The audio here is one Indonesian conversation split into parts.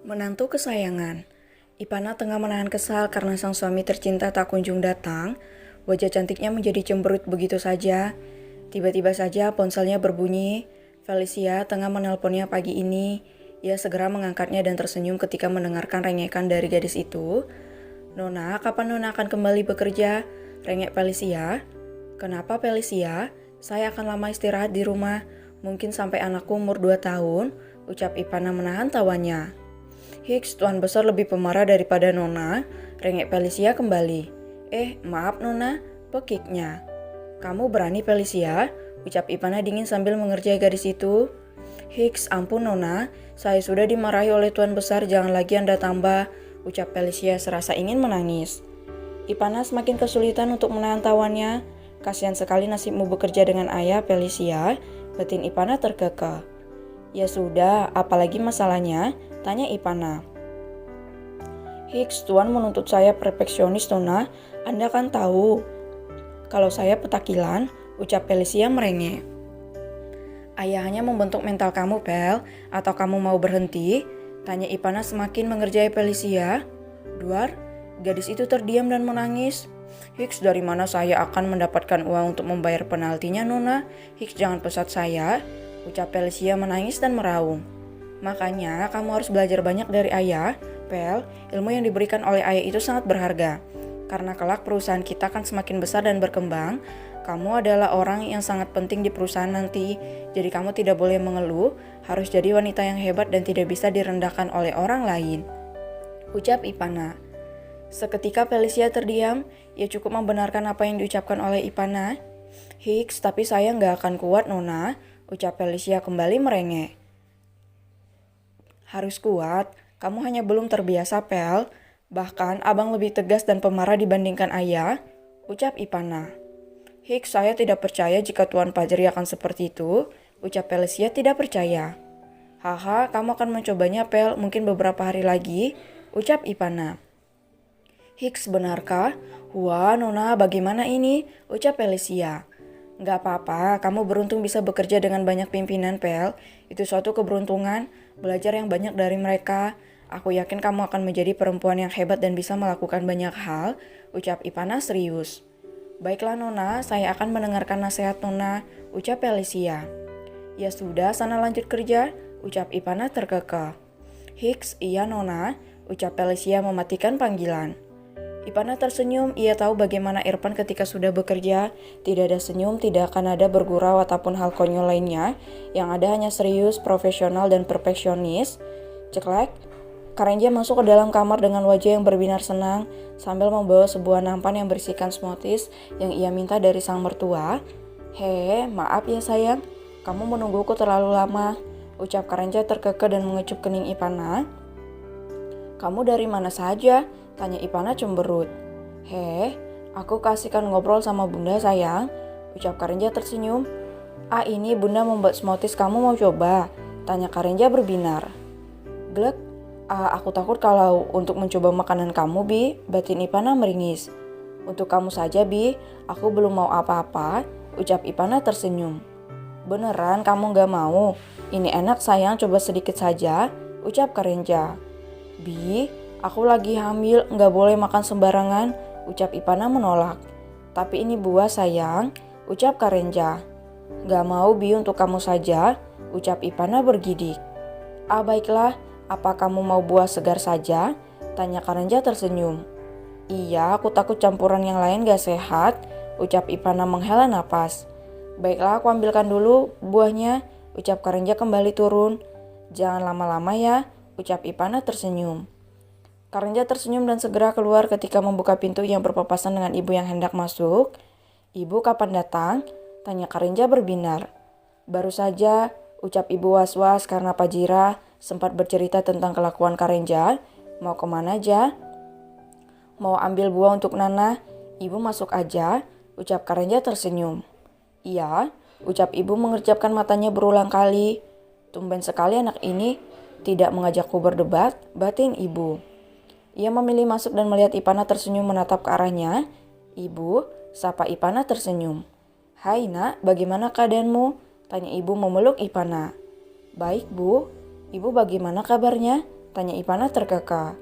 Menantu kesayangan. Ipana tengah menahan kesal karena sang suami tercinta tak kunjung datang. Wajah cantiknya menjadi cemberut begitu saja. Tiba-tiba saja ponselnya berbunyi. Felicia tengah menelponnya pagi ini. Ia segera mengangkatnya dan tersenyum ketika mendengarkan rengekan dari gadis itu. "Nona, kapan Nona akan kembali bekerja?" rengek Felicia. "Kenapa Felicia? Saya akan lama istirahat di rumah. Mungkin sampai anakku umur 2 tahun, ucap Ipana menahan tawanya. "Hiks, Tuan Besar lebih pemarah daripada Nona," rengek Felicia kembali. Maaf Nona," pekiknya. "Kamu berani Felicia?" ucap Ipana dingin sambil mengerjai gadis itu. "Hiks, ampun Nona, saya sudah dimarahi oleh Tuan Besar, jangan lagi Anda tambah," ucap Felicia serasa ingin menangis. Ipana semakin kesulitan untuk menahan tawannya. "Kasihan sekali nasibmu bekerja dengan ayah, Felicia," batin Ipana terkekeh. "Ya sudah, apalagi masalahnya?" tanya Ipana. "Hiks, Tuan menuntut saya perfeksionis Nona. Anda kan tahu kalau saya petakilan," ucap Felicia merengek. "Ayah hanya membentuk mental kamu, Pel, atau kamu mau berhenti?" tanya Ipana semakin mengerjai Felicia. "Duar," gadis itu terdiam dan menangis. "Hiks, dari mana saya akan mendapatkan uang untuk membayar penaltinya, Nona? Hiks, jangan pesat saya," ucap Felicia menangis dan meraung. "Makanya kamu harus belajar banyak dari ayah, Pel. Ilmu yang diberikan oleh ayah itu sangat berharga. Karena kelak perusahaan kita akan semakin besar dan berkembang. Kamu adalah orang yang sangat penting di perusahaan nanti. Jadi kamu tidak boleh mengeluh, harus jadi wanita yang hebat dan tidak bisa direndahkan oleh orang lain," ucap Ipana. Seketika Felicia terdiam. Ia cukup membenarkan apa yang diucapkan oleh Ipana. "Hiks, tapi saya nggak akan kuat Nona," ucap Felicia kembali merengek. "Harus kuat, kamu hanya belum terbiasa Pel. Bahkan abang lebih tegas dan pemarah dibandingkan ayah," ucap Ipana. "Hiks, saya tidak percaya jika Tuan Fajri akan seperti itu," ucap Felicia tidak percaya. "Haha, kamu akan mencobanya Pel, mungkin beberapa hari lagi," ucap Ipana. "Hiks, benarkah? Wah, Nona, bagaimana ini?" ucap Felicia. "Nggak apa-apa, kamu beruntung bisa bekerja dengan banyak pimpinan, Pel. Itu suatu keberuntungan, belajar yang banyak dari mereka. Aku yakin kamu akan menjadi perempuan yang hebat dan bisa melakukan banyak hal," ucap Ipana serius. "Baiklah Nona, saya akan mendengarkan nasihat Nona," ucap Felicia. "Ya sudah, sana lanjut kerja," ucap Ipana terkekeh. "Hiks, iya Nona," ucap Felicia mematikan panggilan. Ipana tersenyum, ia tahu bagaimana Irfan ketika sudah bekerja. Tidak ada senyum, tidak akan ada bergurau ataupun hal konyol lainnya. Yang ada hanya serius, profesional, dan perfeksionis. Ceklek, Karenja masuk ke dalam kamar dengan wajah yang berbinar senang, sambil membawa sebuah nampan yang berisikan smoothies yang ia minta dari sang mertua. Maaf ya sayang, kamu menungguku terlalu lama," ucap Karenja terkekeh dan mengecup kening Ipana. "Kamu dari mana saja?" tanya Ipana cemberut. Aku kasihkan ngobrol sama Bunda sayang," ucap Karenja tersenyum. Ini Bunda membuat smoothies, kamu mau coba?" tanya Karenja berbinar. "Glek, aku takut kalau untuk mencoba makanan kamu, Bi," batin Ipana meringis. "Untuk kamu saja, Bi, aku belum mau apa-apa," ucap Ipana tersenyum. "Beneran kamu gak mau? Ini enak sayang, coba sedikit saja," ucap Karenja. "Bi, aku lagi hamil, gak boleh makan sembarangan," ucap Ipana menolak. "Tapi ini buah sayang," ucap Karenja. "Gak mau Bi, untuk kamu saja," ucap Ipana bergidik. Baiklah, apa kamu mau buah segar saja?" tanya Karenja tersenyum. "Iya, aku takut campuran yang lain gak sehat," ucap Ipana menghela napas. "Baiklah, aku ambilkan dulu buahnya," ucap Karenja kembali turun. "Jangan lama-lama ya," ucap Ipana tersenyum. Karenja tersenyum dan segera keluar ketika membuka pintu yang berpapasan dengan ibu yang hendak masuk. "Ibu kapan datang?" tanya Karenja berbinar. "Baru saja," ucap ibu was-was karena Pak Jira sempat bercerita tentang kelakuan Karenja. "Mau kemana aja?" "Mau ambil buah untuk Nana." "Ibu masuk aja," ucap Karenja tersenyum. "Iya," ucap ibu mengerjapkan matanya berulang kali. "Tumben sekali anak ini tidak mengajakku berdebat," batin ibu. Ia memilih masuk dan melihat Ipana tersenyum menatap ke arahnya. "Ibu," sapa Ipana tersenyum. "Hai nak, bagaimana keadaanmu?" tanya ibu memeluk Ipana. "Baik Bu, ibu bagaimana kabarnya?" Tanya Ipana terkekeh.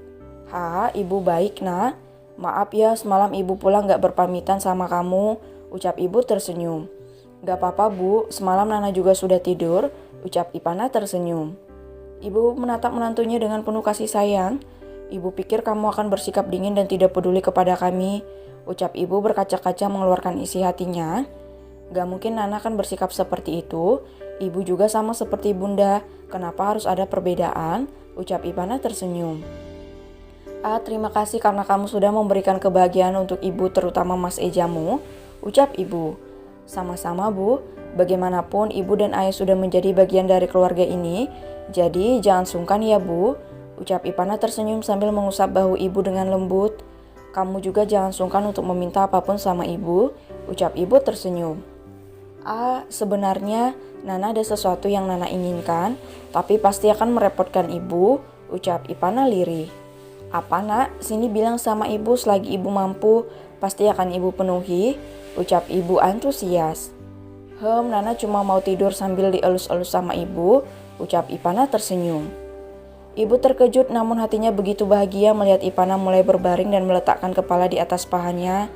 Ibu baik nak. Maaf ya semalam ibu pulang gak berpamitan sama kamu, ucap ibu tersenyum. Gak apa-apa bu, semalam Nana juga sudah tidur, ucap Ipana tersenyum. Ibu menatap menantunya dengan penuh kasih sayang. Ibu pikir kamu akan bersikap dingin dan tidak peduli kepada kami, ucap ibu berkaca-kaca mengeluarkan isi hatinya. Gak mungkin Nana akan bersikap seperti itu, ibu juga sama seperti bunda, kenapa harus ada perbedaan, ucap Ipana tersenyum. Terima kasih karena kamu sudah memberikan kebahagiaan untuk ibu terutama Mas Ejamu, ucap ibu. Sama-sama bu, bagaimanapun ibu dan ayah sudah menjadi bagian dari keluarga ini, jadi jangan sungkan ya bu, ucap Ipana tersenyum sambil mengusap bahu ibu dengan lembut. Kamu juga jangan sungkan untuk meminta apapun sama ibu, ucap ibu tersenyum. Sebenarnya Nana ada sesuatu yang Nana inginkan, tapi pasti akan merepotkan ibu, ucap Ipana lirih. Apa nak? Sini bilang sama ibu selagi ibu mampu, pasti akan ibu penuhi, ucap ibu antusias. Nana cuma mau tidur sambil dielus-elus sama ibu, ucap Ipana tersenyum. Ibu terkejut namun hatinya begitu bahagia melihat Ipana mulai berbaring dan meletakkan kepala di atas pahanya.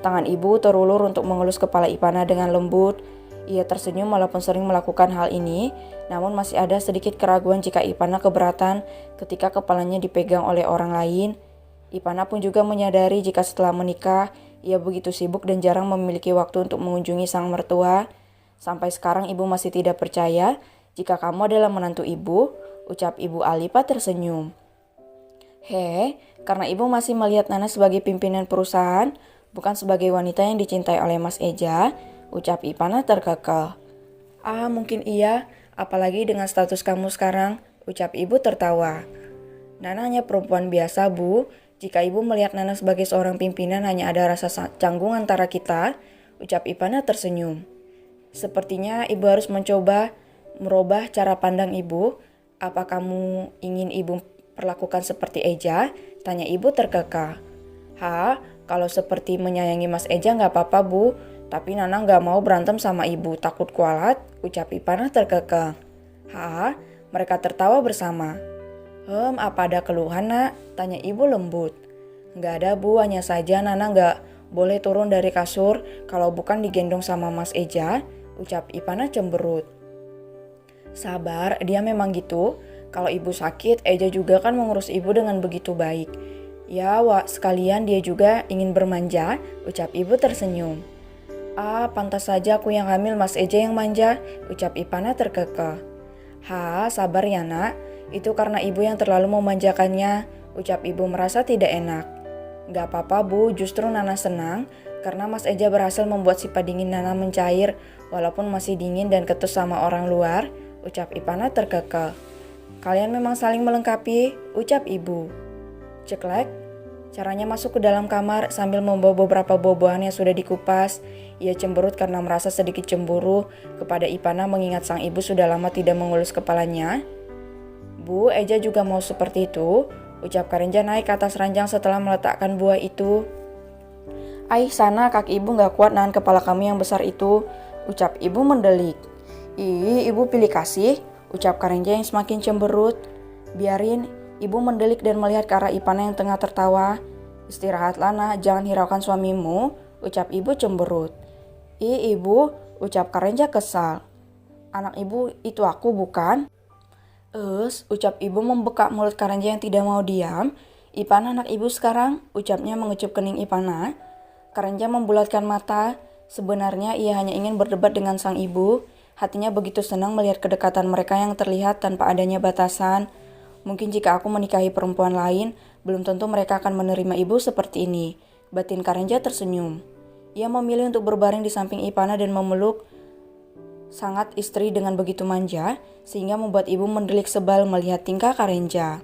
Tangan ibu terulur untuk mengelus kepala Ipana dengan lembut. Ia tersenyum walaupun sering melakukan hal ini, namun masih ada sedikit keraguan jika Ipana keberatan ketika kepalanya dipegang oleh orang lain. Ipana pun juga menyadari jika setelah menikah, ia begitu sibuk dan jarang memiliki waktu untuk mengunjungi sang mertua. Sampai sekarang ibu masih tidak percaya jika kamu adalah menantu ibu, ucap ibu Alipa tersenyum. Karena ibu masih melihat Nana sebagai pimpinan perusahaan, bukan sebagai wanita yang dicintai oleh Mas Eja, ucap Ipana terkekeh. Mungkin iya, apalagi dengan status kamu sekarang, ucap ibu tertawa. Nana hanya perempuan biasa bu, jika ibu melihat Nana sebagai seorang pimpinan hanya ada rasa canggung antara kita, ucap Ipana tersenyum. Sepertinya ibu harus mencoba merubah cara pandang ibu. Apa kamu ingin ibu perlakukan seperti Eja? Tanya ibu terkekeh. Kalau seperti menyayangi Mas Eja gak apa-apa bu, tapi Nana gak mau berantem sama ibu, takut kualat, ucap Ipana terkekeh. Mereka tertawa bersama. Apa ada keluhan nak? Tanya ibu lembut. Gak ada bu, hanya saja Nana gak boleh turun dari kasur kalau bukan digendong sama Mas Eja, ucap Ipana cemberut. Sabar, dia memang gitu. Kalau ibu sakit, Eja juga kan mengurus ibu dengan begitu baik. Ya, sekalian dia juga ingin bermanja, ucap ibu tersenyum. Pantas saja aku yang hamil, Mas Eja yang manja, ucap Ipana terkekeh. Sabar ya nak, itu karena ibu yang terlalu memanjakannya, ucap ibu merasa tidak enak. Gak apa-apa bu, justru Nana senang karena Mas Eja berhasil membuat sifat dingin Nana mencair walaupun masih dingin dan ketus sama orang luar, ucap Ipana terkekeh. Kalian memang saling melengkapi, ucap ibu. Ceklek, caranya masuk ke dalam kamar sambil membawa beberapa buah-buahan yang sudah dikupas. Ia cemberut karena merasa sedikit cemburu kepada Ipana mengingat sang ibu sudah lama tidak mengelus kepalanya. Bu, Eja juga mau seperti itu, ucap Karenja naik ke atas ranjang setelah meletakkan buah itu. Sana kaki ibu gak kuat nahan kepala kami yang besar itu, ucap ibu mendelik. Ibu pilih kasih, ucap Karenja yang semakin cemberut. Biarin, ibu mendelik dan melihat ke arah Ipana yang tengah tertawa. Istirahatlah nak, jangan hiraukan suamimu, ucap ibu cemberut. Ibu, ucap Karenja kesal. Anak ibu itu aku bukan? Ucap ibu membekak mulut Karenja yang tidak mau diam. Ipana anak ibu sekarang, ucapnya mengecup kening Ipana. Karenja membulatkan mata. Sebenarnya ia hanya ingin berdebat dengan sang ibu. Hatinya begitu senang melihat kedekatan mereka yang terlihat tanpa adanya batasan. Mungkin jika aku menikahi perempuan lain, belum tentu mereka akan menerima ibu seperti ini. Batin Karenja tersenyum. Ia memilih untuk berbaring di samping Ipana dan memeluk sangat istri dengan begitu manja, sehingga membuat ibu mendelik sebal melihat tingkah Karenja.